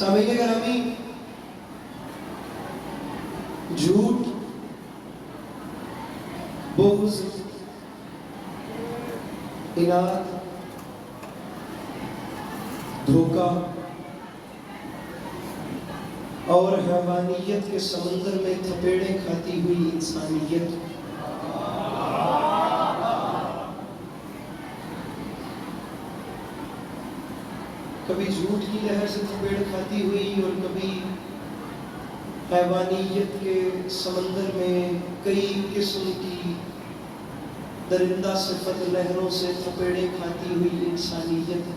سامعین گرامی، جھوٹ، بغض، اناد، دھوکہ اور حیوانیت کے سمندر میں تھپیڑے کھاتی ہوئی انسانیت، کبھی جھوٹ کی لہر سے تھپیڑ کھاتی ہوئی اور کبھی حیوانیت کے سمندر میں کئی قسم کی درندہ صفت لہروں سے تھپیڑے کھاتی ہوئی انسانیت،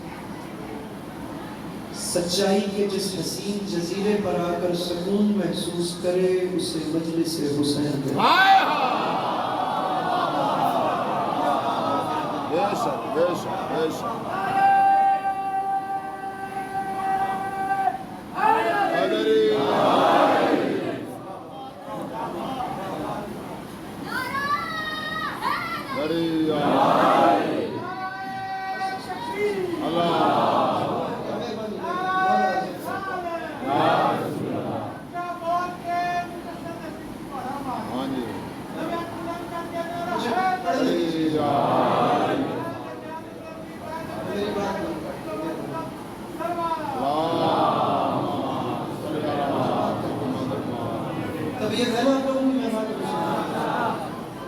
سچائی کے جس حسین جزیرے پر آ کر سکون محسوس کرے اسے مجلس حسین کہتے ہیں۔ بے شک، بے شک، بے شک۔ طبیعت ہے نا آپ لوگوں کی؟ میں بات کروں،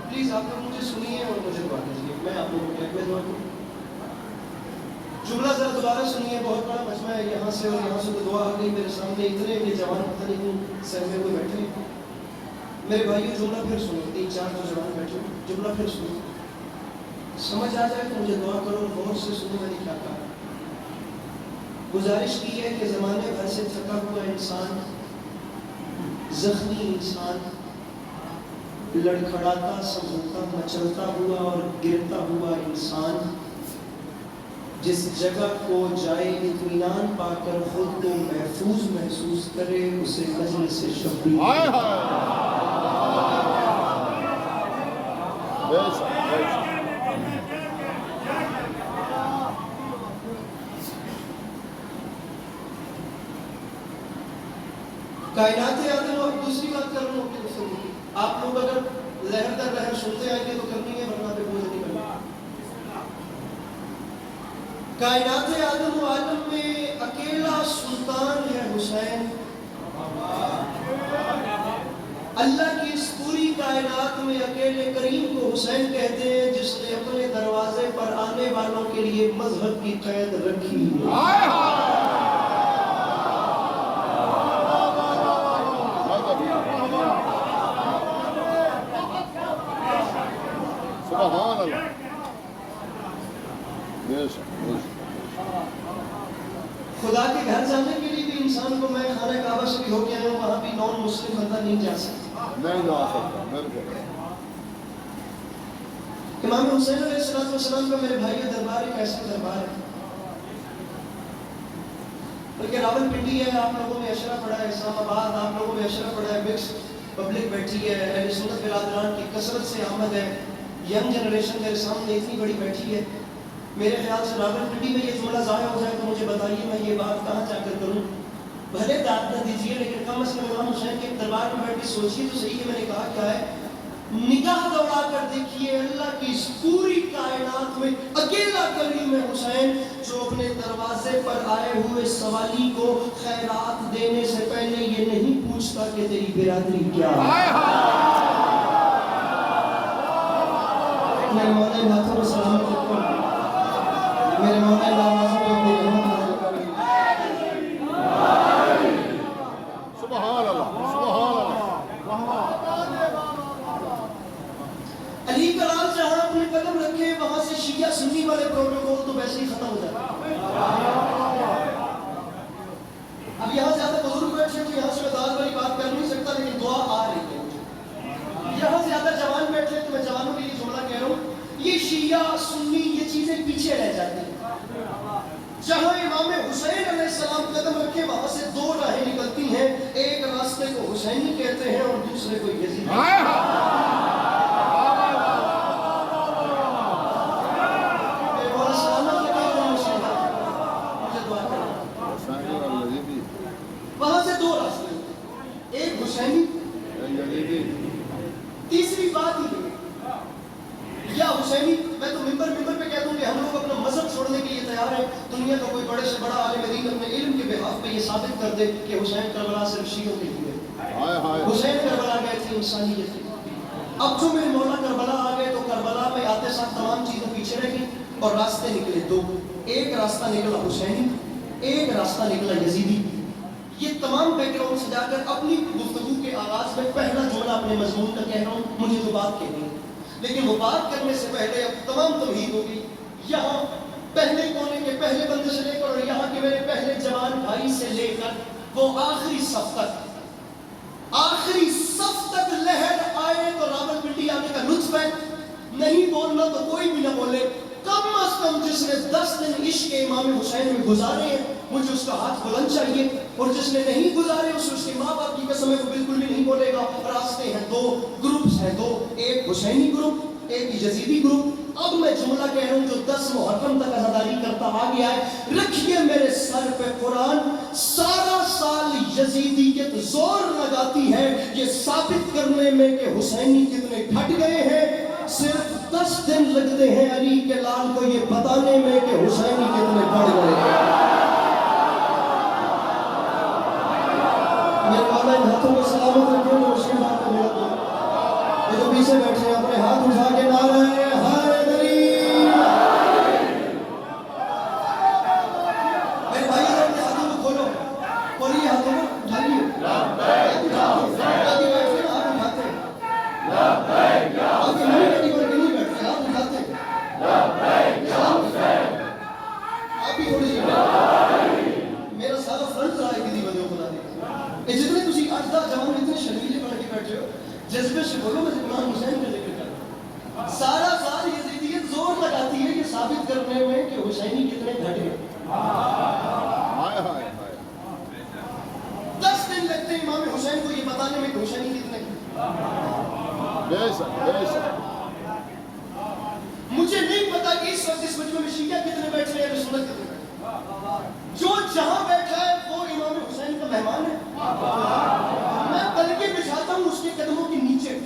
پلیز آپ لوگ مجھے سنیے اور مجھے دعا کیجیے۔ میں آپ لوگوں کو کیا دعا کروں؟ جملہ ذرا دوبارہ سنیے، بہت بڑا مجمع ہے، یہاں سے اور یہاں سے تو دعا آ گئی میرے سامنے، اتنے یہ جوان پتہ نہیں کیوں سر میں کوئی بیٹھے ہیں۔ میرے بھائیو جملہ پھر سنو، 3-4 جو جوان بیٹھے ہو، جملہ پھر سنو، سمجھ آ جائے تو مجھے دعا کرو، غور سے سنو میں نے کیا کہا۔ گزارش کی ہے کہ زمانے بھر سے تھکا ہوا انسان، زخمی انسان، لڑکھڑاتا سنبھلتا مچلتا ہوا اور گرتا ہوا انسان، جس جگہ کو جائے اطمینان پا کر خود کو محفوظ محسوس کرے اسے مجلس شبیر کائنات عالم۔ اور دوسری بات کر رہا ہوں کہ آپ لوگ اگر لہر در لہر سنتے آئیں گے تو کرنی ہے، ورنہ پہ بوجھ نہیں کرنا۔ کائنات عالم و عالم میں اکیلا سلطان ہے حسین۔ اللہ کی اس پوری کائنات میں اکیلے کریم کو حسین کہتے ہیں، جس نے اپنے دروازے پر آنے والوں کے لیے مذہب کی قید رکھی ہے۔ سبحان اللہ۔ خدا کے گھر جانے کے لیے بھی انسان کو، میں خانہ کعبہ سے بھی ہو کے آیا ہوں، وہاں بھی نان مسلم بندہ نہیں جا سکتا، نہیں جا سکتا، بالکل۔ امام حسین علیہ السلام کا میرے بھائی دربار ایک ایسا دربار ہے، بلکہ راول پنڈی ہے، آپ لوگوں میں اشرا پڑا ہے، اسلام آباد آپ لوگوں میں اشرا پڑا ہے، مکس پبلک بیٹھی ہے، اہل سنت برادران کی کثرت سے آمد ہے، ینگ جنریشن میرے سامنے اتنی بڑی بیٹھی ہے۔ میرے خیال سے راول پنڈی میں یہ جملہ ضائع ہو جائے تو مجھے بتائیے میں یہ بات کہاں جا کر کروں؟ بھلے داد نہ دیجیے، لیکن کم از کم امام حسین کے دربار میں بیٹھ کے سوچیے تو صحیح کہ میں نے کہا کیا ہے۔ نگاہ دوڑا کر دیکھیے، اللہ کی اس پوری کائنات میں اکیلا کریم ہے حسین، جو اپنے دروازے پر آئے ہوئے سوالی کو خیرات دینے سے پہلے یہ نہیں پوچھتا کہ تیری برادری کیا ہے۔ میرے مولا اللہ کو سلامت رکھو، میرے مولا اللہ نازم کو اپنی رحمت نازل کرے۔ سبحان اللہ، سبحان اللہ۔ علی کلال جہاں اپنے قدم رکھے وہاں سے شیعہ سنی والے پروٹوکول تو ویسے ہی ختم ہو جاتے۔ اب یہاں زیادہ بزرگ بیٹھے تو یہاں سے میں داد والی بات کر نہیں سکتا، لیکن دعا آ رہی ہے مجھے۔ یہاں زیادہ جوان بیٹھے تو میں جوانوں کے لیے جملہ کہہ رہا ہوں، یہ شیعہ سنی یہ چیزیں پیچھے رہ جاتی ہیں۔ جہاں امام حسین علیہ السلام قدم رکھے وہاں سے 2 راہیں نکلتی ہیں، ایک راستے کو حسینی کہتے ہیں اور دوسرے کو یزیدی۔ ہے دنیا کا کوئی بڑے سے بڑا عالم دین اپنے علم کے بحاف پہ یہ ثابت کر دے کہ حسین کربلا صرف شیعوں کے لیے حسین کربلا گئے تھے انسانیت کے لیے. اب جو میرے مولا کربلا آ گئے تو کربلا میں آتے ساتھ تمام چیزیں پیچھے رہ گئی اور راستے نکلے دو. ایک راستہ نکلا حسینی, ایک راستہ نکلا یزیدی. یہ تمام بیک گراؤنڈ سے جا کر اپنی گفتگو کے آغاز میں پہلا جملہ اپنے مضمون کا کہہ رہا ہوں, مجھے تو بات کہنی ہے لیکن وہ بات کرنے سے پہلے اب تمام تمہید ہو گئی. یہاں پہلے کونے کے پہلے بندے سے لے کر اور یہاں کے میرے پہلے جوان بھائی سے لے کر وہ آخری صف تک لہر آئے تو راولپنڈی آنے کا لطف ہے. نہیں بولنا تو کوئی بھی نہ بولے, کم از کم جس نے 10 دن عشق امام حسین میں گزارے ہیں مجھے اس کا ہاتھ بلند چاہیے, اور جس نے نہیں گزارے اس کے ماں باپ کی قسم ہے وہ بالکل بھی نہیں بولے گا. راستے ہیں دو, گروپس ہیں دو, ایک حسینی گروپ, ایک یزیدی گروپ. اب میں جملہ کہہ رہا ہوں جو 10 محرم تک عزاداری کرتا آ گیا ہے. رکھیے میرے سر پہ قرآن, سارا سال یزیدیت زور لگاتی ہے یہ ثابت کرنے میں کہ حسینی کتنے گھٹ گئے ہیں. صرف 10 دن لگتے ہیں علی کے لال کو یہ بتانے میں کہ حسینی کتنے بڑھ گئے ہیں. میرے مولا ان ہاتھوں میں سلامت رکھیں جو اس کے ہاتھ میں میرا دو. یہ جو پیچھے بیٹھے ہیں اپنے ہاتھ اٹھا کے نعرہ حیدری. میرے بھائی اپنے ہاتھوں کو کھولو اور یہ ہاتھوں کو اٹھائیے. آگے بیٹھے ہیں ہاتھ اٹھاتے ہیں, آگے نہیں بیٹھی پر نہیں بیٹھتے ہاتھ اٹھاتے ہیں. آپ بھی تھوڑی سی میرا سارا فرنٹ رہا ہے کسی بندے کو بتا دے. جتنے تسی 8-10 جوان اتنے شرمیلے پڑھ کے بیٹھے ہو جذبے سے بولو میں امام حسین کا ذکر کر. سارا سال یزیدیت زور لگاتی ہے یہ ثابت کرنے میں کہ حسینی کتنے گھٹ گئے. 10 دن لگتے ہیں امام حسین کو یہ بتانے میں کہ حسینی کتنے گھٹ. مجھے نہیں پتا کہ اس وقت اس مجمع میں شیعہ کتنے بیٹھے ہیں, سنت کتنے بیٹھے. جو جہاں بیٹھا ہے وہ امام حسین کا مہمان ہے. میں پلکیں بچھاتا ہوں اس کے قدموں کے نیچے.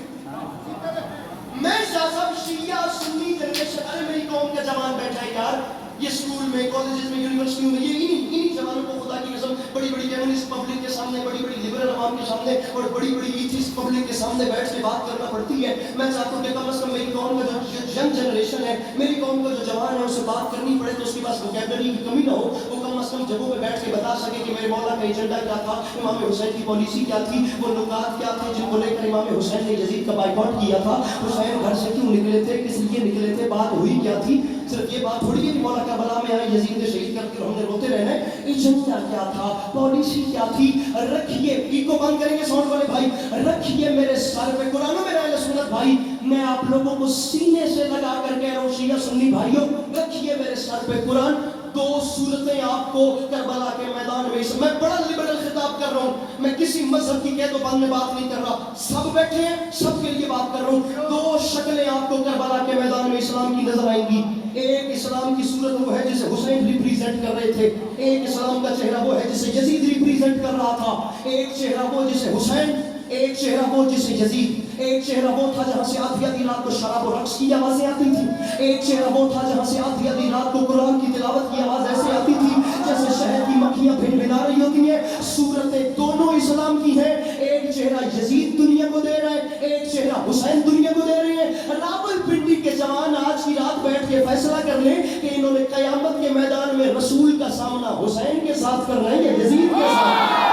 میں صاحب شیعہ سنی جنریشن, ارے میری قوم کا جوان بیٹھا ہے یار, یہ اسکول میں کالجز میں یونیورسٹیوں میں یہ انہی جوانوں کو خدا کی قسم بڑی بڑی فیمنسٹ پبلک کے سامنے, بڑی بڑی لبرل عوام کے سامنے اور بڑی بڑی ایتھیسٹ پبلک کے سامنے بیٹھ کے بات کرنا پڑتی ہے. میں چاہتا ہوں کہ کم از کم میری قوم کا جو ینگ جنریشن ہے, میری قوم کا جو جوان ہے اسے بات کرنی پڑے تو اس کے پاس ووکیبلری کی کمی نہ ہو. وہ کم از کم جگہوں پہ بیٹھ کے بتا سکے کہ میرے مولا کا ایجنڈا کیا تھا, امام حسین کی پالیسی کیا تھی, وہ نکات کیا تھے جن کو لے کر امام حسین نے یزید کا بائیکاٹ کیا تھا. حسین گھر سے کیوں نکلے تھے, کس لیے نکلے تھے, بات ہوئی کیا تھی. صرف یہ بات تھوڑی ہے کہ مولا کربلا میں آئے یزید نے شہید کر کے ہم نے روتے رہنا ہے. ایجنڈا کیا تھا, پالیسی کیا تھی. رکھیے ایکو بند کریں گے ساؤنڈ والے بھائی, رکھیے میرے سر پہ قرآن و میرا اہل سنت بھائی, میں آپ لوگوں کو سینے سے لگا کر کہہ رہا ہوں شیعہ سنی بھائیوں, رکھیے میرے سر پہ قرآن. 2 صورتیں آپ کو کربلا کے میدان میں, میں بڑا لبرل خطاب کر رہا ہوں, میں کسی مذہب کی قید و بند میں بات نہیں کر رہا, سب بیٹھے ہیں سب کے لیے بات کر رہا ہوں. 2 شکلیں آپ کو کربلا کے میدان میں اسلام کی نظر آئیں گی. ایک اسلام کی صورت وہ ہے جسے حسین ریپریزنٹ کر رہے تھے, ایک اسلام کا چہرہ وہ ہے جسے یزید ریپریزنٹ کر رہا تھا. ایک چہرہ وہ جسے حسین, ایک چہرہ وہ جسے یزید. ایک چہرہ وہ تھا جہاں سے آدھی آدھی رات کو شراب و رقص کی آوازیں آتی تھی. ایک چہرہ وہ تھا جہاں سے آدھی آدھی رات کو قرآن کی تلاوت کی آواز ایسے آتی تھی جیسے شہد کی مکھیاں بھن بھنا رہی ہوتی ہیں. صورتیں دونوں اسلام کی ہیں. ایک چہرہ یزید دنیا کو دے رہا ہے, ایک چہرہ حسین دنیا کو دے رہے ہیں. راولپنڈی کے جوان آج کی رات بیٹھ کے فیصلہ کر لیں کہ انہوں نے قیامت کے میدان میں رسول کا سامنا حسین کے ساتھ کرنا ہے یا یزید کے ساتھ.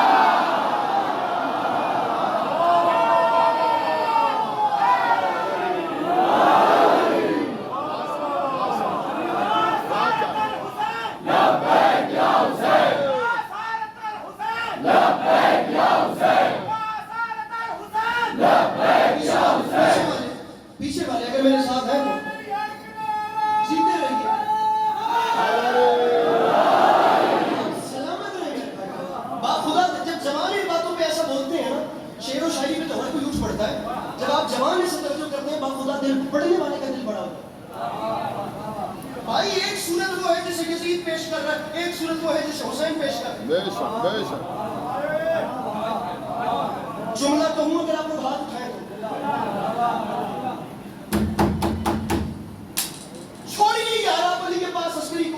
پیچھے والے اگر میرے ساتھ ہیں تو جیتے رہیے, سلامت رہیے. خدا جب جوان ان باتوں پہ ایسا بولتے ہیں نا, شعر و شاعری میں تو ہر کوئی اٹھ پڑتا ہے. جب آپ جوان سے توجہ کرتے ہیں خدا دل پڑھنے والے کا دل بڑا ہوتا ہے. بھائی ایک صورت وہ ہے جسے یزید پیش کر رہا ہے, ایک صورت وہ ہے جسے حسین پیش کر رہا ہے. جملہ کہوں اگر آپ لوگ ہاتھ اٹھائیں تو چھوڑیے یار آپ علی کے پاس عسکری کو,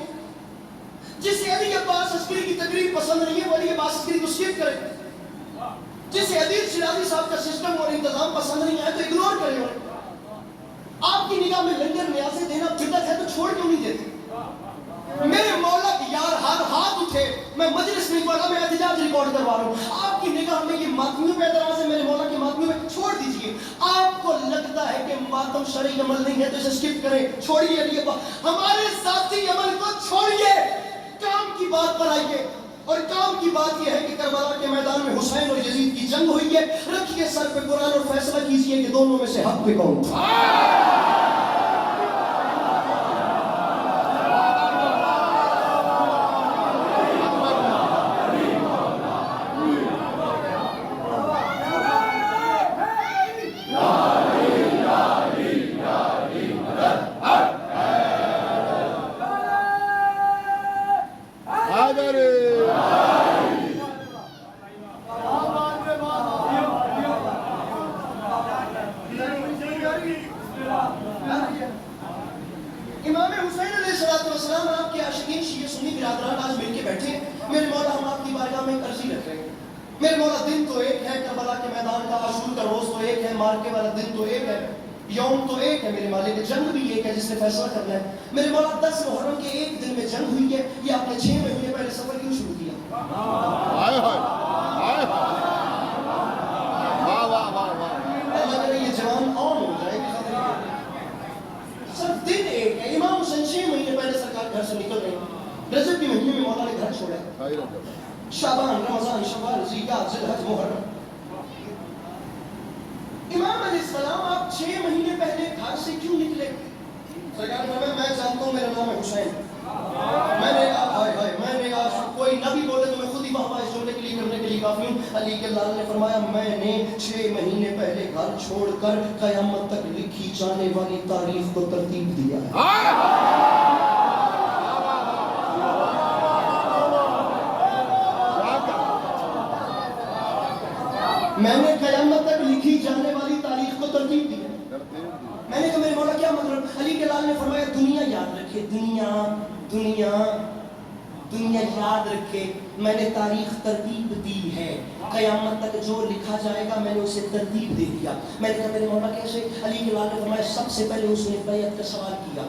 باس عسکری کی تقریر پسند نہیں ہے وہ علی عباس عسکری کو سکپ کرے. جسے عدیل شیرازی صاحب کا سسٹم اور انتظام پسند نہیں آئے تو اگنور کرے. آپ کی نگاہ میں لنگر نیازیں دینا بدعت ہے تو چھوڑ کیوں نہیں دیتے؟ میرے مولا کی یار ہر ہاتھ اٹھے، میں مجلس نہیں پڑھا، میں احتجاج ریکارڈ کروا رہا ہوں. آپ کی نگاہ میں یہ ماتمیوں پہ اعتراض ہے، میرے مولا کے ماتمیوں پہ چھوڑ دیجئے. آپ کو لگتا ہے کہ ماتم شرعی عمل نہیں ہے تو اسے سکپ کریں، چھوڑیے. علی عباس ہمارے ذاتی عمل کو چھوڑیے، کام کی بات پر آئیے. اور کام کی بات یہ ہے کہ کربلا کے میدان میں حسین اور یزید کی جنگ ہوئی ہے. رکھیے سر پہ قرآن اور فیصلہ کیجئے کہ دونوں میں سے حق پہ کون. امام حسین علیہ السلام آپ کے عاشقین شیعہ سنی برادران آج مل کے بیٹھے ہیں. میرے مولا ہم آپ کی بارگاہ میں عرضی رکھ رہے ہیں. میرے مولا دن تو ایک ہے، کربلا کے میدان کا عاشور کا روز تو ایک ہے، مارکے والا دن تو ایک ہے، یوم تو ایک ہے. میرے مالک جنگ بھی ایک ہے جس نے فیصلہ کرنا ہے. میرے مولا 10 محرم کے ایک دن میں جنگ ہوئی ہے، یہ آپ نے 6 مہینے پہلے سفر کیوں شروع کیا؟ اللہ کرے یہ جوان آن ہو جائے گی. سر دن ایک ہے. امام حسین 6 مہینے پہلے سرکار گھر سے نکل رہے ہیں. رجب کے مہینے میں مولا نے گھر چھوڑا ہے. شعبان، رمضان، شوال، ذیقعدہ، ذوالحج، محرم. امام علیہ السلام آپ 6 مہینے پہلے گھر سے کیوں نکلے؟ سرکار فرمایا میں جانتا ہوں میرا نام ہے حسین. میں نے آج کوئی نبی بولے تو میں خود ہی وہاں اس جملے کے لیے کرنے کے لیے کافی ہوں. علی کے لال نے فرمایا میں نے 6 مہینے پہلے گھر چھوڑ کر قیامت تک لکھی جانے والی تاریخ کو ترتیب دیا ہے. میں نے قیامت تک لکھی جانے والی تاریخ کو ترتیب دی ہے. میں نے کہا میرے مولا کیا مطلب؟ علی کے لال نے فرمایا دنیا یاد رکھے، دنیا یاد رکھے. میں نے تاریخ ترتیب دی ہے، قیامت تک جو لکھا جائے گا میں نے اسے ترتیب دے دیا. میں نے کہا میرے مولا کیسے؟ علی کے لال نے فرمایا سب سے پہلے اس نے بیعت کا سوال کیا.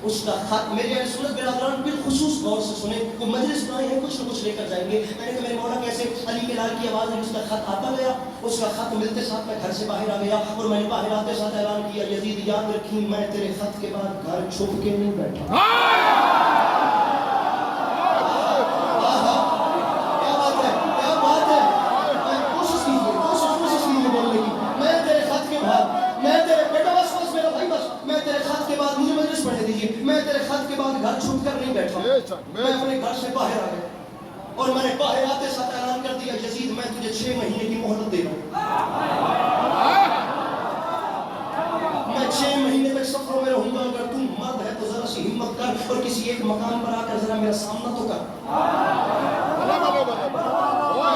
اس کا خط میرے اہل سنت برادران بالخصوص غور سے سنیں، وہ مجلس بنائے ہیں کچھ نہ کچھ لے کر جائیں گے. میں نے کہا میرے مولا کیسے؟ علی کے لال کی آواز میں اس کا خط آتا گیا. اس کا خط ملتے ساتھ میں گھر سے باہر آ گیا اور میں نے باہر آتے ساتھ اعلان کیا یزید یاد رکھی میں تیرے خط کے بعد گھر چھپ کے نہیں بیٹھا. کیا بات ہے. کوشش کیجیے بولنے کی. میں تیرے خط کے بعد، میں تیرے بیٹا بس میرا بھائی بس، میں تیرے خط کے بعد مجھے مجلس پڑھنے دیجیے. میں تیرے خط کے بعد گھر چھپ کر نہیں بیٹھا. میں اپنے گھر سے باہر آ گیا اور میں نے باہر آتے ساتھ اعلان کر دیا یزید میں تجھے 6 مہینے کی مہلت دے رہا ہوں. میں 6 مہینے تک سفروں میں رہوں گا. اگر تم مرد ہے تو ذرا سی ہمت کر اور کسی ایک مکان پر آ کر ذرا میرا سامنا تو کر.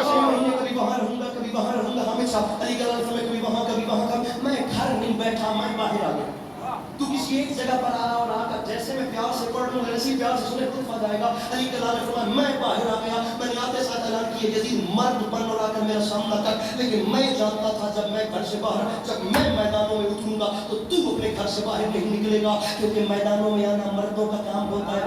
6 مہینے کبھی وہاں رہوں گا کبھی وہاں رہوں گا. ہمیشہ علی کے لال میں کبھی وہاں کبھی وہاں کا. میں گھر نہیں بیٹھا، میں باہر آ گیا. تو کسی ایک جگہ پر آ اور آ کر جیسے میں پیار سے پڑھ لوں ویسے پیار سے سنے خود آ جائے گا. علی کے لال نے فرمایا میں باہر آ گیا. میں نے آتے ساتھ اعلان کیا یزید مرد بن اور آ کر میرا سامنا کر. لیکن میں جانتا تھا جب میں گھر سے باہر، جب میں میدانوں میں اتروں گا تو تو اپنے گھر سے باہر نہیں نکلے گا، کیونکہ میدانوں میں آنا مردوں کا کام ہوتا ہے.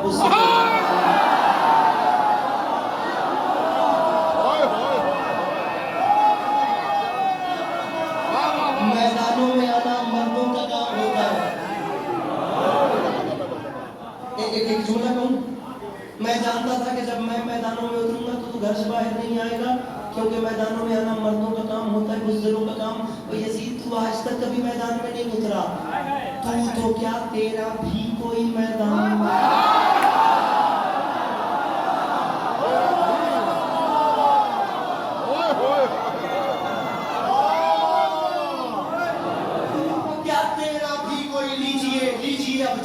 میدانوں میں آنا مردوں کا کام ہوتا ہے. ایک جملہ کہوں، میں جانتا تھا کہ جب میں میدانوں میں اتروں گا تو گھر سے باہر نہیں آئے گا، کیونکہ میدانوں میں آنا مردوں کا کام ہوتا ہے، بزدلوں کا کام. اور یزید تو آج تک کبھی میدان میں نہیں اترا، تو کیا تیرا بھی کوئی میدان میں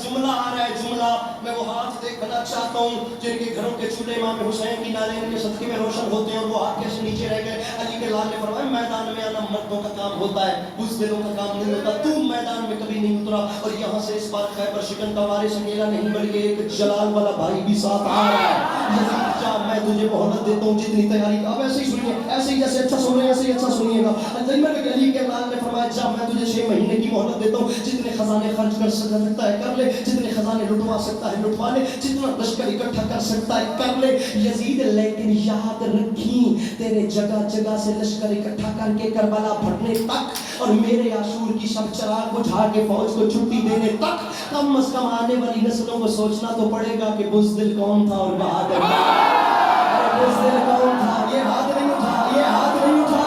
جملہ آ رہا ہے. جملہ میں وہ ہاتھ دیکھنا چاہتا ہوں جن کے گھروں کے چولہے امام حسین کی نالین کے صدقے میں روشن ہوتے ہیں اور وہ ہاتھ کیسے نیچے رہ گئے. علی کے لال نے فرمایا میدان میں آنا مردوں کا کام ہوتا ہے، بزدلوں کا کام نہیں ہوتا. تو میدان میں کبھی نہیں اترا اور یہاں سے اس بات خیبر شکن کا وارث اکیلا نہیں بلکہ ایک جلال والا بھائی بھی ساتھ آ رہا ہے. یزید جا میدان تجھے مہلت دیتا ہوں جتنی تیاری کا. اب ایسے ہی سنیے, ایسے ہی جیسے اچھا سن رہے ہیں ایسے ہی اچھا سنیے گا. حضرت علی کے لال نے فرمایا جا میں تجھے 6 مہینے کی مہلت دیتا ہوں, جتنے خزانے خرچ کر سکتا ہے کر لے, جتنے خزانے لٹوا سکتا ہے لٹوا لے, جتنا لشکر اکٹھا کر سکتا ہے کر لے. یزید لیکن یاد رکھیں تیرے جگہ جگہ سے لشکر اکٹھا کر کے کربلا بھرنے تک اور میرے عاشور کی شب چراغ بجھا کے فوج کو چھٹی دینے تک کم از کم آنے والی نسلوں کو سوچنا تو پڑے گا کہ بزدل کون تھا اور بہادر بزدل کون تھا. یہ ہاتھ نہیں اٹھا, یہ ہاتھ نہیں اٹھا.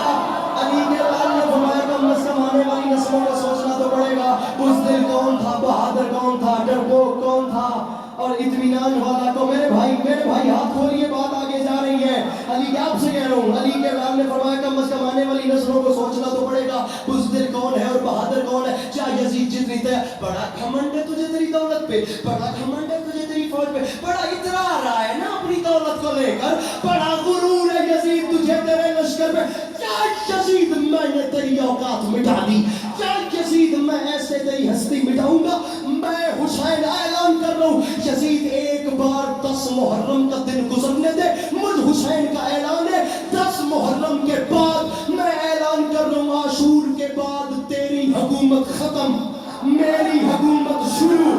علی کے لال نے فرمایا کم از کم آنے والی نسلوں کو سوچنا تو پڑے گا بزدل کون تھا, بہادر کون تھا, ڈرپوک کون تھا اور اطمینان والا کو. میرے بھائی ہاتھ کھولیے, بات آگے جا رہی ہے. علی کے آپ سے کہہ رہا ہوں, علی کے لال نے فرمایا کم از کم آنے والی نسلوں کو سوچنا تو پڑے گا بزدل کون ہے اور بہادر کون ہے. کیا یزید جتنی تے بڑا گھمنڈ ہے تجھے تیری دولت پہ, بڑا گھمنڈ ہے تجھے تیری فوج پہ, بڑا اترا رہا ہے نا اپنی دولت کو لے کر, بڑا غرور ہے یزید تجھے تیرے لشکر پہ. کیا یزید میں نے تیری اوقات مٹا دی, کیا یزید میں ایسے تیری ہستی مٹاؤں گا. میں حسین اعلان کر رہا ہوں یزید ایک بار 10 محرم کا دن گزرنے دے, مجھ حسین کا اعلان ہے 10 محرم کے بعد میں اعلان کر رہا ہوں عاشور کے بعد تیری حکومت ختم, میری حکومت شروع,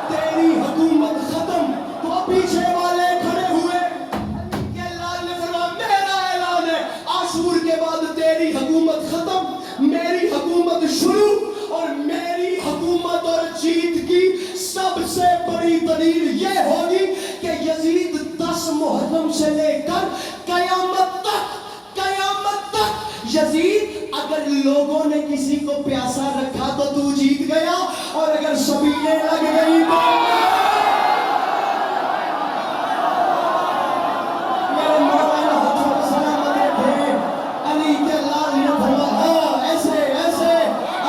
تیری حکومت ختم. تو پیچھے والے کھڑے ہوئے کہ لال نے فرمایا میرا اعلان ہے عاشور کے بعد تیری حکومت ختم, میری حکومت شروع, اور میری حکومت اور جیت کی سب سے بڑی دلیل یہ ہوگی کہ یزید 10 محرم سے لے کر قیامت تک یزید اگر لوگوں نے کسی کو پیاسا رکھا تو جیت گیا, اور اگر شبیلیں لگ گئی تو میرے مولا ہاتھوں کو سلامت رکھے. علی کے لال نے فرمایا ایسے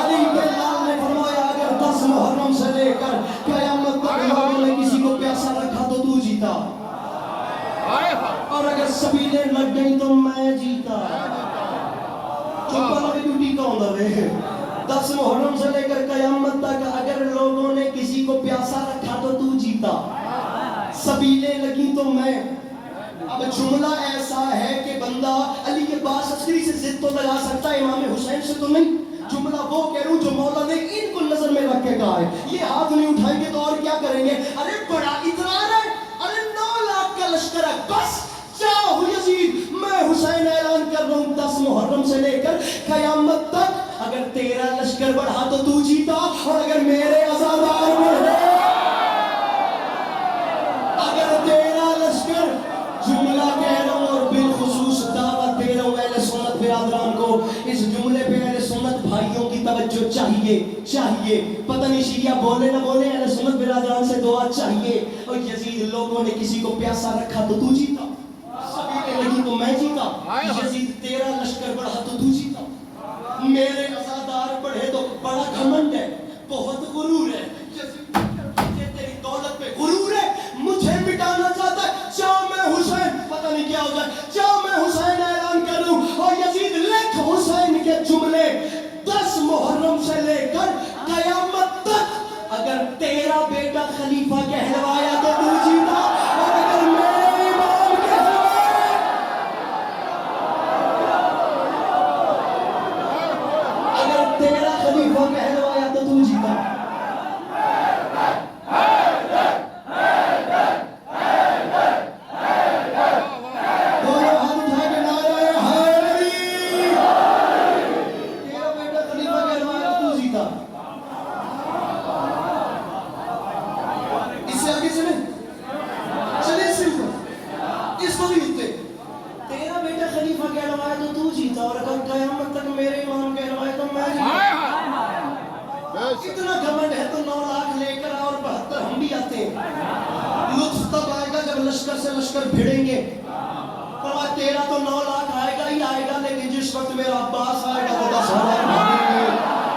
علی کے لال نے فرمایا اگر 10 محرم سے لے کر قیامت تک لوگوں نے کسی کو پیاسا رکھا تو جیتا, اور اگر سبیلیں لگ گئی تو میں جیتا. چوپا لگے ڈیوٹی کا ہوندہ رہے. 10 محرم سے لے کر قیامت تک اگر لوگوں نے کسی کو پیاسا رکھا تو جیتا, سبیلیں لگیں تو میں. اب جملہ ایسا ہے کہ بندہ علی کے پاس عسکری سے ضد تو لگا سکتا ہے, امام حسین سے تو نہیں. جملہ وہ کہہ رہا ہوں جو مولا نے ان کو نظر میں رکھ کے کہا ہے. یہ ہاتھ نہیں اٹھائیں گے تو اور کیا کریں گے. ارے بڑا اطرار ہے, ارے 9 لاکھ کا لشکر ہے, بس جاؤ یزید میں حسین اعلان کر رہا ہوں 10 محرم سے لے کر قیامت تک اگر تیرا لشکر بڑھا تو جیتا, اور اگر میرے عزادار بڑھے, اگر تیرا لشکر. جملہ کہہ رہا ہوں اور بالخصوص دعوت دے رہا ہوں اہل سنت برادران کو. اس جملے پہ اہل سنت بھائیوں کی توجہ چاہیے. پتہ نہیں شیعہ بولے نہ بولے, اہل سنت برادران سے دعا چاہیے. اور یزید لوگوں نے کسی کو پیاسا رکھا تو جیتا, سبیلیں لگی تو میں جیتا. یزید تیرا لشکر بڑھا تو جیتا, میرے عزادار بڑھے تو بڑا گھمنڈ ہے, بہت غرور ہے. تیری دولت پہ غرور ہے, مجھے مٹانا چاہتا ہے. جاؤ میں حسین, پتہ نہیں کیا ہو جائے, جاؤ میں حسین اعلان کر دوں. اور یزید لکھ حسین کے جملے 10 محرم سے لے کر قیامت تک اگر تیرا بیٹا خلیفہ کہلوایا تو جیتا, اور اگر میرے امام کہلوایا, اگر تیرا خلیفہ کہلوایا تو جیتا. اتنا گھمنڈ ہے تو 9 لاکھ لے کر اور 72 ہم بھی آتے ہیں. لطف تب آئے گا جب لشکر سے لشکر بھیڑیں گے. فرمایا تیرا تو 9 لاکھ آئے گا ہی آئے گا, لیکن جس وقت میرا عباس آئے گا تو 10,000 بھاگیں گے,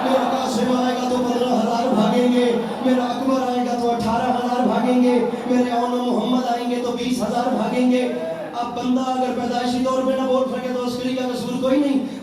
میرا قاسم آئے گا تو 15,000 بھاگیں گے, میرا اکبر آئے گا تو 18,000 بھاگیں گے, میرے اون محمد آئیں گے تو 20,000 بھاگیں گے. اب بندہ اگر پیدائشی طور پہ نہ بول سکے تو اس کے لیے قصور کوئی نہیں.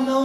9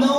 9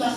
10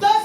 10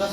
10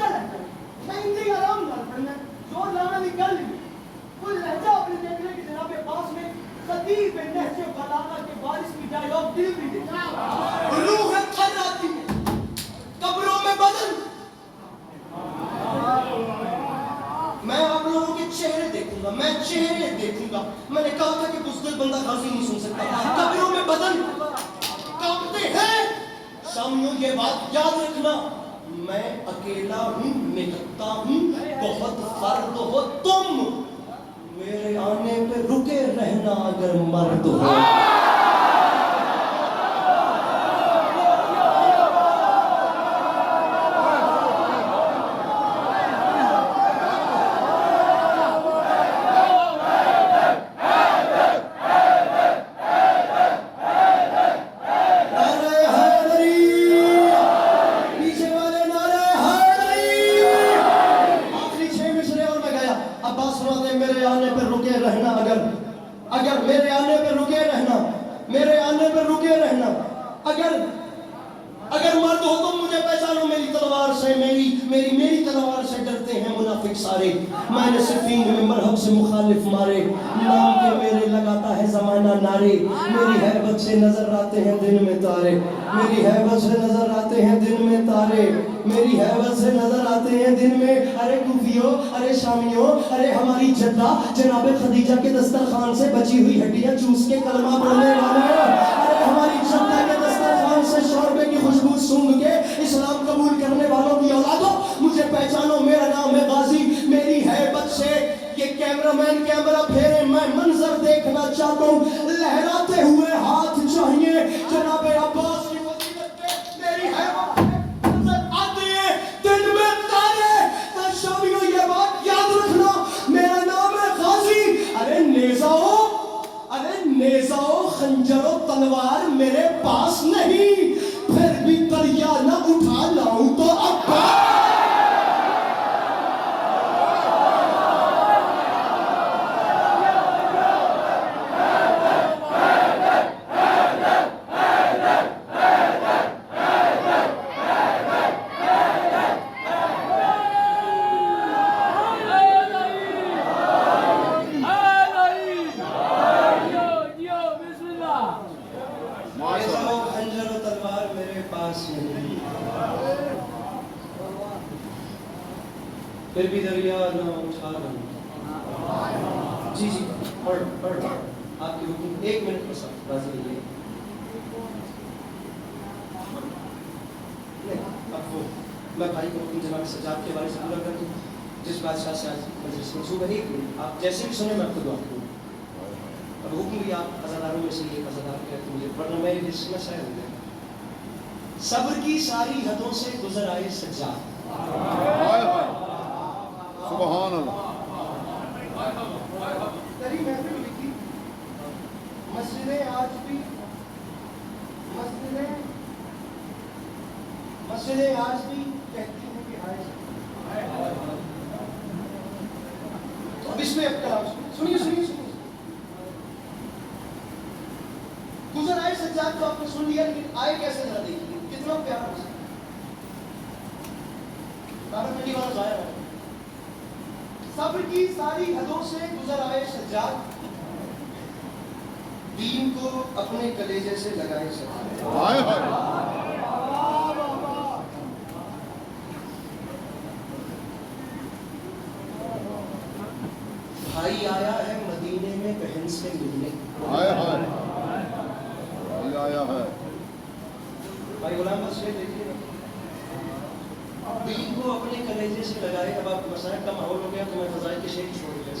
کیا لہجہ ہے؟ میں ہندی آرام دار پڑھنا ہے، زور لانا نکل لی کوئی لہجہ اپنے دیکھ لیں کہ جناب عباس میں خطیب نہج بلاغہ کے بارش کی ڈائیلاگ ڈلیوری دیکھا روح تھر آتی ہے قبروں میں بدن. میں آپ لوگوں کے چہرے دیکھوں گا، میں چہرے دیکھوں گا. میں نے کہا تھا کہ بزدل بندہ غازی نہیں سن سکتا. قبروں میں بدن کانپتے ہیں. سامعوں یہ بات یاد رکھنا، میں اکیلا ہوں، نکتا ہوں. بہت فرد ہو تم، میرے آنے پہ رکے رہنا اگر مرد ہو. اگر مرد ہو تم مجھے پہچانو میری تلوار سے. میری تلوار سے ڈرتے ہیں منافق سارے. میں نے صفین میں مرحب سے مخالف مارے. نام کے میرے لگاتا ہے زمانہ نعرے. میری ہیبت سے نظر آتے ہیں دن میں تارے. میری ہیبت سے نظر آتے ہیں دن میں تارے. میری ہیبت سے نظر آتے ہیں دن میں. ارے کوفیوں، ارے شامیوں، ارے ہماری جدہ جناب خدیجہ کے دسترخوان سے بچی ہوئی ہڈیاں چوس کے کلمہ پڑھنے والے. ارے ہماری جدہ کے دسترخوان سے شوربے کی خوشبو سونگھ کے اسلام قبول کرنے والوں کی اولادوں، مجھے پہچانو، میرا نام ہے غازی. میری ہیبت سے یہ کیمرہ مین کیمرہ پھیرے، میں منظر دیکھنا چاہتا ہوں. لہراتے ہوئے ہاتھ چاہیے جناب عباس کی فضیلت پہ. میری ہیبت نظر آتے ہیں دن میں تارے. شامیوں یہ بات یاد رکھنا، میرا نام ہے غازی. ارے نیزہ و خنجر و تلوار میرے پاس نہیں، پھر بھی دریا نہ اٹھا لاؤں تو عباس. پھر بھی دریا نہ اٹھا لاؤں. جی پڑھ آپ کی حکم. 1 منٹ کا سب راضی رہیے. اب وہ میں بھائی کو حکم جناب سجاد کے بارے سے پورا کر دوں. جس بادشاہ سے آج مجلس منسوب ہے، 1 منٹ آپ جیسے بھی سنیں میں آپ کو دعا کروں. اب حکم بھی آپ عزاداروں میں سے ایک عزادار کہتے مجھے ورنہ میں اس میں شاید ہو گیا. صبر کی ساری حدوں سے گزر آئے سجاد. سبحان اللہ. تری محفل لکھی مسجدیں آج بھی کہتی ہیں کہ ہائے. اب اس میں سنیے گزر آئے سجاد تو آپ نے سن لیا، لیکن آئے کیسے ذرا دیکھیے کتنا پیارا ہے. 12 منٹ والا ضائع ہے. صبر کی ساری حدوں سے گزر آئے سجاد، دین کو اپنے کلیجے سے لگائے سجاد. بھائی آیا ہے مدینے میں بہن سے ملنے. آیا ہے بھائی غلام بس یہ دیکھیے دین کو اپنے کلیجے سے لگائے. اب آپ مسائل کا ماحول ہو گیا تو میں فضائل کے شعر چھوڑ دیا.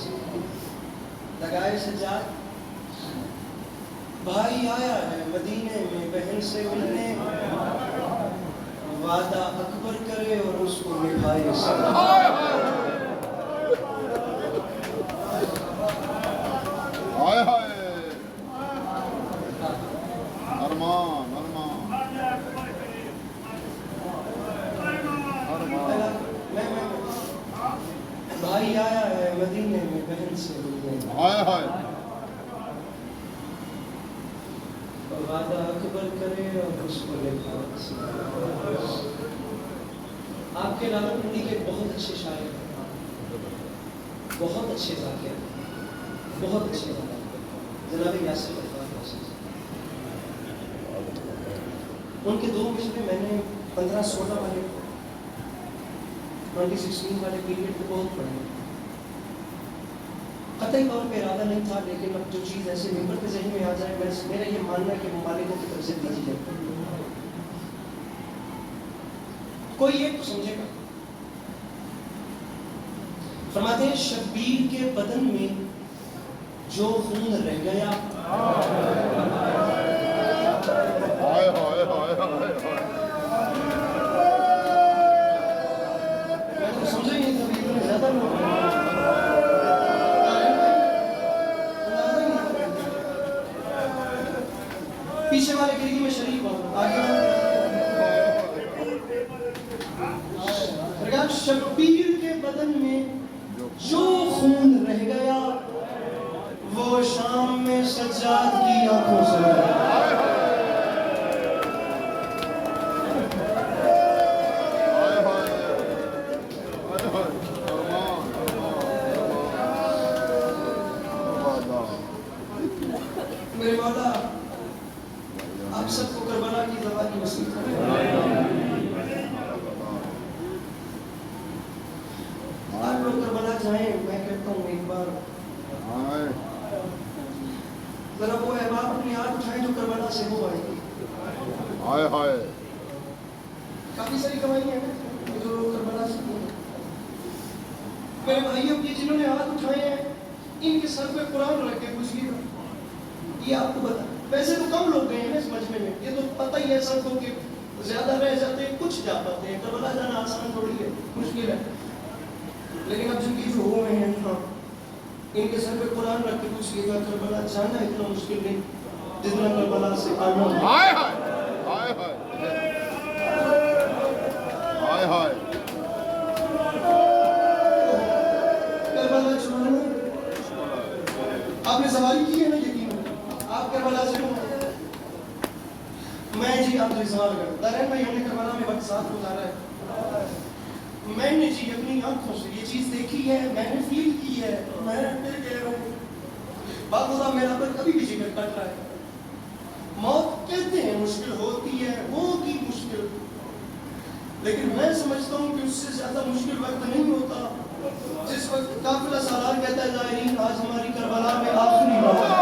لگائے سجاد، بھائی آیا ہے مدینے میں بہن سے ملنے، وعدہ اکبر کرے اور اس کو نبھائے سجاد. بھائی آیا ہے مدینے میں بہن سے ملنے، وعدہ اکبر کرے اور اس کو نبھائے. آپ کے راولپنڈی کے بہت اچھے شاعر ہیں، بہت اچھے ذاکر، بہت اچھے ذاکر، جناب یاسر غفار محسن۔ ان کے دو مصرے میں نے 15-16 والے 2016 والے پیریڈ کو بہت پڑھے، قطعی طور پہ ارادہ نہیں تھا، لیکن اب جو چیز ایسے ممبر کے ذہن میں آ جائے، میرا یہ ماننا ہے کہ ممالکوں کی طرف سے دیجی جائے، کوئی ایک تو سمجھے گا۔ فرماتے ہیں شبیر کے بدن میں جو خون رہ گیا، ہائے ہائے ہائے ہائے ہائے، میں تو سمجھا ہی نہیں تھا، اتنے زیادہ لوگ ہیں۔ پیچھے والے گریگی میں شریک ہوں، آگے شبیر کے بدن میں جو خون رہ گیا، وہ شام میں سجاد کی آنکھوں سے رہ گیا۔ میرے مولا آپ سب کو کربلا کی زبانی نصیب کرے۔ آپ لوگ کربلا جائیں، میں کہتا ہوں ایک بار ذرا وہ احباب اپنی ہاتھ اٹھائیں جو کربلا سے ہو آئے گی۔ ہائے ہائے، کافی ساری کمائیاں ہیں جو لوگ کربلا سے ہو۔ میرے بھائیوں کی جنہوں نے ہاتھ اٹھائے ہیں، ان کے سر پہ قرآن رکھ کے پوچھیے گا، یہ آپ کو بتا، ویسے تو کم لوگ گئے ہیں اس مجمع میں، یہ تو پتہ ہی ہے سب کو کہ زیادہ رہ جاتے ہیں، کچھ جا پاتے ہیں، کربلا جانا آسان تھوڑی ہے، مشکل ہے، لیکن اب جن کی جو ہوئے ہیں ہاں، ان کے سر پہ قرآن رکھ کے پوچھیے گا، کربلا جانا اتنا مشکل نہیں جتنا کربلا سے آنا ہے۔ ہائے ہائے ہائے ہائے ہائے ہائے، کربلا چھوڑنا آپ نے سواری کی ہے نا، یقین آپ کربلا سے ہوں۔ میں جی آپ سے سوال کرتا دارین بھائی، ہم نے کربلا میں وقت ساتھ گزارا ہے، میں نے جی اپنی آنکھوں سے یہ چیز دیکھی ہے، میں نے فیل کی ہے، میں پھر کہہ رہا ہوں باخدا میرا پر کبھی بھی جگر کٹ رہا ہے۔ موت کہتے ہیں مشکل ہوتی ہے، ہوگی مشکل، لیکن میں سمجھتا ہوں کہ اس سے زیادہ مشکل وقت نہیں ہوتا جس وقت قافلہ سالار کہتا ہے زائرین آج ہماری کربلا میں آخری بات ہے۔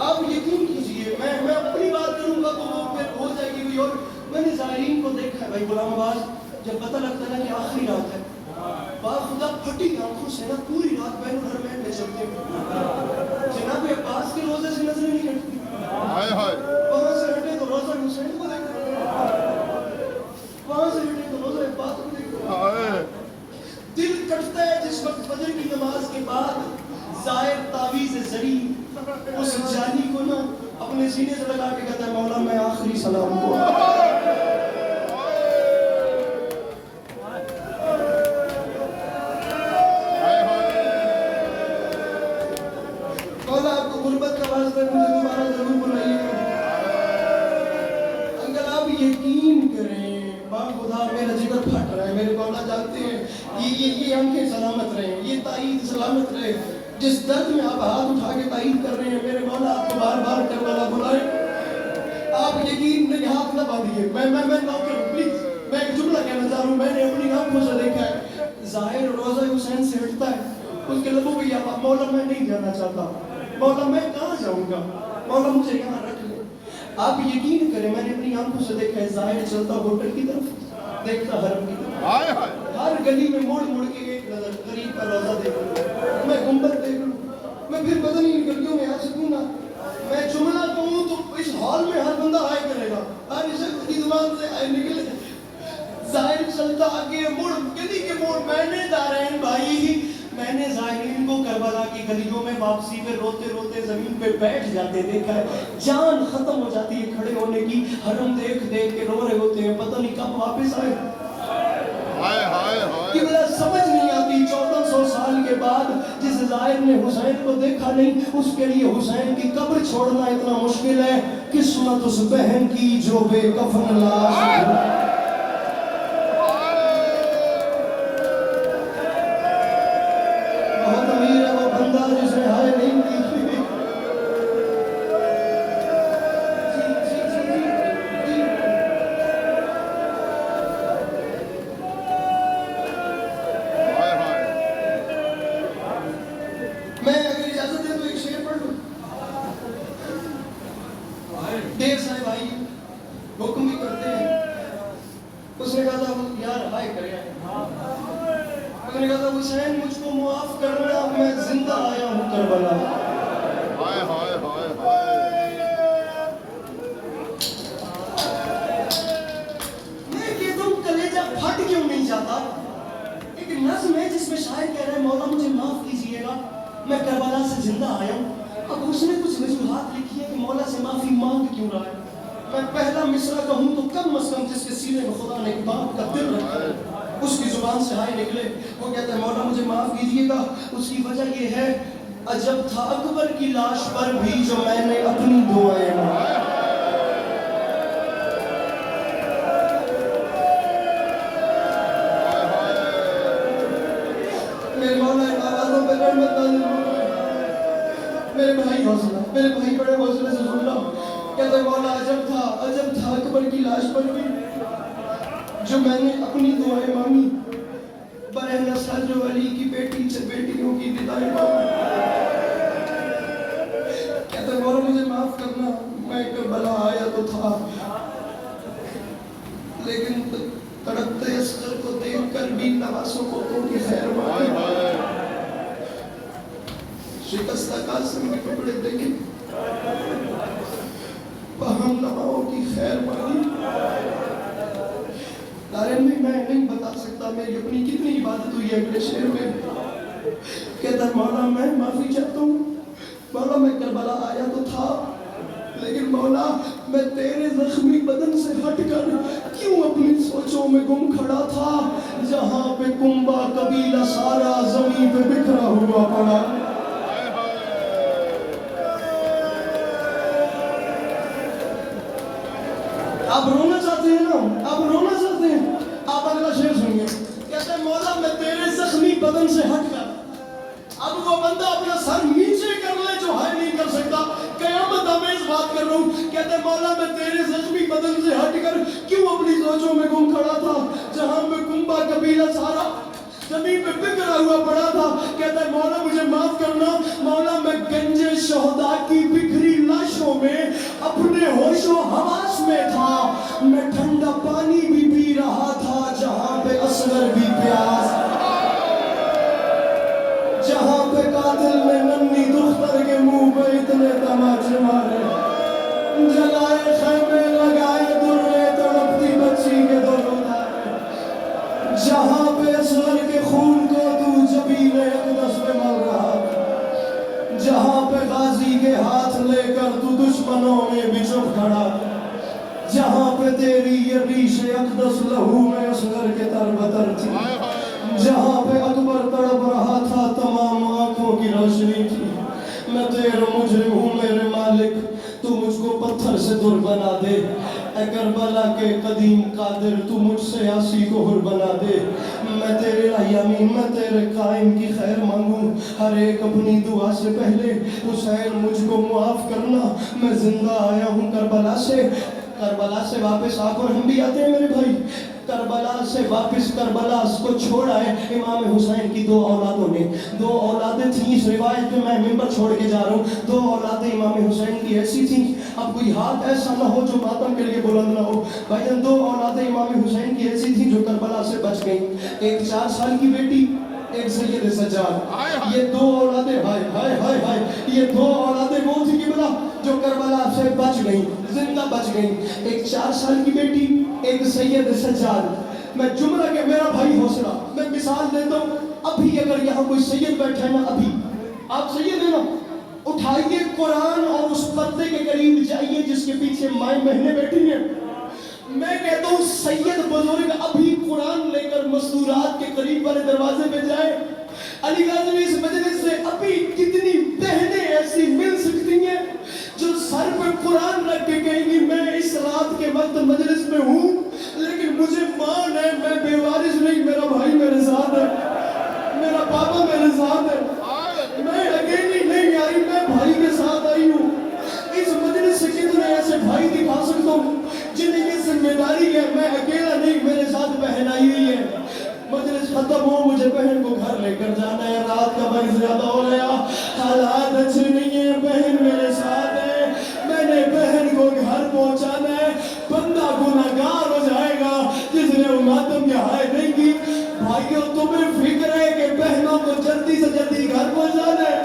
آپ یقین کیجئے، میں اپنی بات کروں گا تو وہ پھر ہو جائے گی کوئی اور۔ میں نے زائرین کو دیکھا ہے بھائی غلام آباد، جب پتہ لگتا ہے نا کہ آخری رات ہے، باخدا پھٹی آنکھوں سے نا پوری رات بین الحرمین میں چلتے ہیں، جناب عباس کے روزے سے نظریں نہیں ہٹتی، ہائے ہائے، وہاں سے ہٹے تو روزہ حسین کو دیکھتے ہیں، وہاں سے ہٹے تو روزہ عباس کو دیکھتے ہیں۔ ہائے، دل کٹتا ہے جس وقت فجر کی نماز کے بعد زائر تعویذ زری اس جانی کو نا اپنے سینے سے لگا کے کہتا ہے مولا میں آخری سلام کو۔ مولا آپ کو غربت کا واسطہ مجھے دوبارہ ضرور بلائیے گا۔ اگر آپ یقین کریں باخدا میرا جگر پھٹ رہا ہے، میرے مولا جانتے ہیں یہ آنکھیں سلامت رہیں، یہ تائید سلامت رہے، جس درد میں آپ ہاتھ اٹھا کے تائید کر رہے ہیں، میرے مولا آپ کو بار بار کربلا بلائیں۔ آپ یقین نہیں، ہاتھ نہ باندھیے، میں نوکر ہوں، پلیز میں ایک جملہ کہنا چاہ رہا ہوں، میں نے اپنی آنکھوں سے دیکھا ہے، ظاہر روزہ حسین سے ہٹتا ہے، اس کے لبوں پہ یہ مولا میں نہیں جانا چاہتا، مولا میں کہاں جاؤں گا، مولا مجھے یہاں رکھ لے۔ آپ یقین کریں میں نے اپنی آنکھوں سے دیکھا ہے، ظاہر چلتا ہوٹل کی طرف، دیکھتا حرم کی طرف، ہائے ہائے، ہر گلی میں موڑ موڑ کے ایک نظر غریب کا روزہ دیکھ لوں، میں گنبد دیکھ لوں، میں پھر پتہ نہیں گلیوں میں آ سکوں گا، میں جملہ کہوں تو اس ہال میں ہر بندہ آئے کرے گا، ہر شخص کی زبان سے آئے نکلے، ظاہر چلتا آگے موڑ گلی کے موڑ، میں نے دارین بھائی، میں نے زائرین کو کربلا کی گلیوں میں واپسی پہ روتے روتے زمین پہ بیٹھ جاتے دیکھا ہے، جان ختم ہو جاتی ہے کھڑے ہونے کی، حرم دیکھ دیکھ کے رو رہے ہوتے ہیں، پتہ نہیں کب واپس آئے۔ ہائے ہائے کہ ہائے، بلا سمجھ نہیں آتی 1400 سال کے بعد جس شاعر نے حسین کو دیکھا نہیں، اس کے لیے حسین کی قبر چھوڑنا اتنا مشکل ہے۔ قسمت اس بہن کی جو بے کفن لاش ہے۔ بہت امیر ہے وہ بندہ جس نے ہائے نہیں کی۔ میں اگر اجازت دے تو ایک شعر پڑھ لوں۔ ڈیر صاحب بھائی حکم بھی کرتے ہیں۔ اس نے کہا تھا یار ہائے کرے اس نے کہا تھا حسین مجھ کو معاف کرنا، میں زندہ آیا ہوں کربلا۔ ہائے ہائے ہائے ہائے، میں کہتا ہوں کلیجہ پھٹ کیوں نہیں جاتا؟ ایک نظم ہے جس میں شاعر کہہ رہا ہے مولا مجھے معاف کیجئے گا، میں کربلا سے زندہ آیا ہوں۔ اب اس نے کچھ وجوہات لکھی ہے کہ مولا سے معافی مانگ کیوں رہا ہے۔ میں پہلا مصرع کہوں تو کم از کم جس کے سینے میں خدا نے ایک باپ کا دل رکھا ہے اس کی زبان سے ہائے نکلے، وہ کہتا ہے مولا مجھے معاف کیجئے گا۔ اس کی وجہ یہ ہے عجب تھا اکبر کی لاش پر بھی جو میں نے اپنی دعائیں مانگی۔ میرے مولا ان آوازوں پہ رحمت نازل ہو۔ میرے بھائی حوصلہ، میرے بھائی بڑے حوصلے سے سن رہا، کہتے ہیں مولا عجب تھا اکبر کی لاش پر بھی جو میں نے اپنی دعائیں مانگی، برے نصر جو علی کی بیٹی سے بیٹیوں کی بدائی مانگی۔ کہتے ہیں مولا مجھے معاف کرنا، میں کربلا آیا تو تھا لیکن تڑپتے اصغر کو دیکھ کر بھی نواسوں کو تو کی خیر ہائے مانگی۔ ہائے، شکستہ قاسم کے ٹکڑے دیکھے ہم نواؤں کی خیر مانی۔ دارین میں نہیں بتا سکتا میری اپنی کتنی عبادت ہوئی ہے اگلے شعر میں۔ کہتا ہے مولا میں معافی چاہتا ہوں، مولا میں کربلا آیا تو تھا لیکن مولا میں تیرے زخمی بدن سے ہٹ کر کیوں اپنی سوچوں میں گم کھڑا تھا جہاں پہ کنبہ قبیلہ سارا زمین پہ بکھرا ہوا پڑا۔ آپ رونا چاہتے ہیں نا، آپ رونا چاہتے ہیں، آپ اگلا شعر سنیے۔ کہتے ہیں مولا میں تیرے زخمی بدن سے ہٹ کر، اب وہ بندہ اپنا سر نیچے کر لے جو ہائے نہیں کر سکتا، قیامت آمیز بات کر رہا ہوں۔ کہتے ہیں مولا میں تیرے زخمی بدن سے ہٹ کر کیوں اپنی سوچوں میں گم کھڑا تھا جہاں میں کنبہ قبیلہ سارا زمین پہ بکھرا ہوا پڑا تھا۔ کہتا ہے مولا مجھے معاف کرنا، مولا میں گنج شہداء کی بکھری لاشوں میں اپنے ہوش و حواس میں تھا، میں ٹھنڈا پانی بھی پی رہا تھا جہاں پہ اصغر بھی پیاس، جہاں پہ قاتل نے ننھی دختر کے منہ پہ اتنے تماچے مارے، جلائے خیمے لگائے درے تڑپتی بچی کے دونوں دارے، جہاں پہ اصغر کے خون کو تو جبین اقدس پہ مل رہا تھا، جہاں پہ غازی کے ہاتھ لے کر تو دشمنوں میں بھی چپ کھڑا تھا، جہاں پہ تیری یہ ریش اقدس لہو میں اصغر کے تر بتر تھی، جہاں پہ اکبر تڑپ رہا تھا تمام آنکھوں کی روشنی تھی۔ میں تیرا مجرم ہوں میرے مالک، تو مجھ کو پتھر سے در بنا دے، اے کربلا کے قدیم قادر تو مجھ سے آسی کو حر بنا دے۔ میں تیرے ایامی، میں تیرے قائم کی خیر مانگوں، ہر ایک اپنی دعا سے پہلے حسین مجھ کو معاف کرنا، میں زندہ آیا ہوں کربلا سے۔ کربلا سے واپس آ کر ہم بھی آتے ہیں میرے بھائی، کربلا سے واپس کربلا کو چھوڑ آئے امام حسین کی دو اولادوں نے، دو اولادیں تھیں، اس روایت پہ میں ممبر چھوڑ کے جا رہا ہوں، دو اولادیں امام حسین کی ایسی تھیں، اب کوئی ہاتھ ایسا نہ ہو جو ماتم کے لیے بلند نہ ہو، بھائی دو اولادیں امام حسین کی ایسی تھیں جو کربلا سے بچ گئیں، ایک 4 سال کی بیٹی، ایک سید سجاد، یہ دو اولادیں ہائے ہائے ہائے ہائے، یہ دو اولادیں وہ تھی کہ بلا جو کربلا سے بچ گئیں، زندہ بچ گئیں، ایک 4 سال کی بیٹی، ایک سید سجاد۔ میں جملہ کہ میرا بھائی حوصلہ، میں مثال دیتا ہوں، ابھی اگر یہاں کوئی سید بیٹھا ہے نا، ابھی آپ سید ہیں نا، اٹھائیے قرآن اور اس پردے کے قریب جائیے جس کے پیچھے مائیں بہنیں بیٹھی ہیں، میں کہتا ہوں سید بزرگ ابھی قرآن لے کر مستورات کے قریب والے دروازے پہ جائے، علی غازی اس مجلس سے ابھی کتنی بہنیں ایسی مل سکتی ہیں جو سر پہ قرآن رکھ کے کہیں گی میں اس رات کے وقت مجلس میں ہوں لیکن مجھے مان ہے میں بے وارث نہیں, میرا بھائی میرے ساتھ ہے, میرا پاپا میرے ساتھ ہے, میں اکیلی نہیں آئی, میں بھائی کے ساتھ آئی ہوں. اس مجلس سے کتنے ایسے بھائی دکھا سکتا ہوں جنہیں یہ ذمہ داری ہے میں اکیلا نہیں, میرے ساتھ بہن آئی ہوئی ہے. مجلس ختم ہو مجھے بہن کو گھر لے کر جانا ہے, رات کا وقت زیادہ ہو گیا, حالات اچھے نہیں ہیں, بہن میرے ساتھ ہے, میں نے بہن کو گھر پہنچانا ہے. بندہ گناہگار ہو جائے گا جس نے وہ ماتم یا ہائے نہیں کی. بھائیوں تمہیں فکر ہے کہ بہنوں کو جلدی سے جلدی گھر پہنچانا ہے.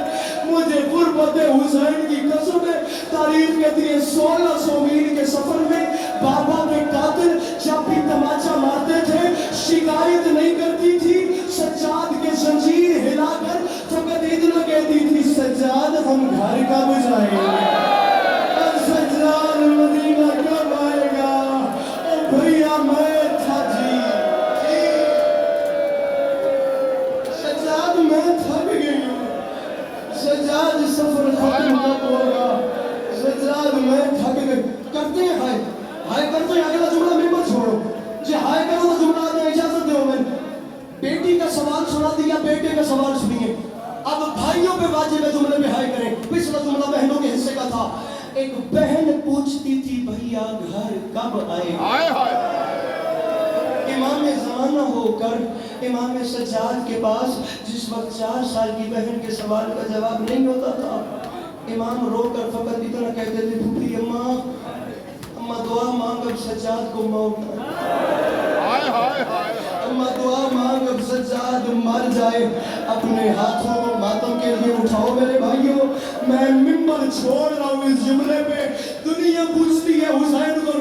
مجھے غربت حسین کی قسم ہے, تاریخ کہتی ہے 1600 میل کے سفر میں بابا کے قاتل جب بھی تماچا مارتے تھے شکایت نہیں کرتی تھی, سجاد کے زنجیر ہلا کر فقط اتنا کہتی تھی سجاد ہم گھر کب جائیں گے, سجاد مدینہ کب آئے گا, او بھیا میں تھا جی سجاد میں تھک گئی ہوں, سجاد سفر ختم کب ہوگا, سجاد میں تھک گئی. کرتے ہیں ہائے ہائے کرتے ہیں, اگلا جملہ ممبر چھوڑو جی, ہائے کرو تو جملہ آنے اجازت دو. میں بیٹی کا سوال سنا دیا, بیٹے کا سوال سنیے. اب بھائیوں پہ واجب ہے جملے پہ ہائے کریں. پچھلا جملہ بہنوں کے حصے کا تھا. ایک بہن پوچھتی تھی بھیا گھر کب آئے گا. امام زمانہ ہو کر امام سجاد کے پاس جس وقت 4 سال کی بہن کے سوال کا جواب نہیں ہوتا تھا, امام رو کر فقط اتنا کہتے تھے پھوپھی اماں دعا مانگ اب سجاد کو موت, اماں دعا مانگ اب سجاد مر جائے. اپنے ہاتھوں کو ماتم کے لیے اٹھاؤ میرے بھائیوں, میں ممبر چھوڑ رہا ہوں اس جملے پہ. دنیا پوچھتی ہے حسین کو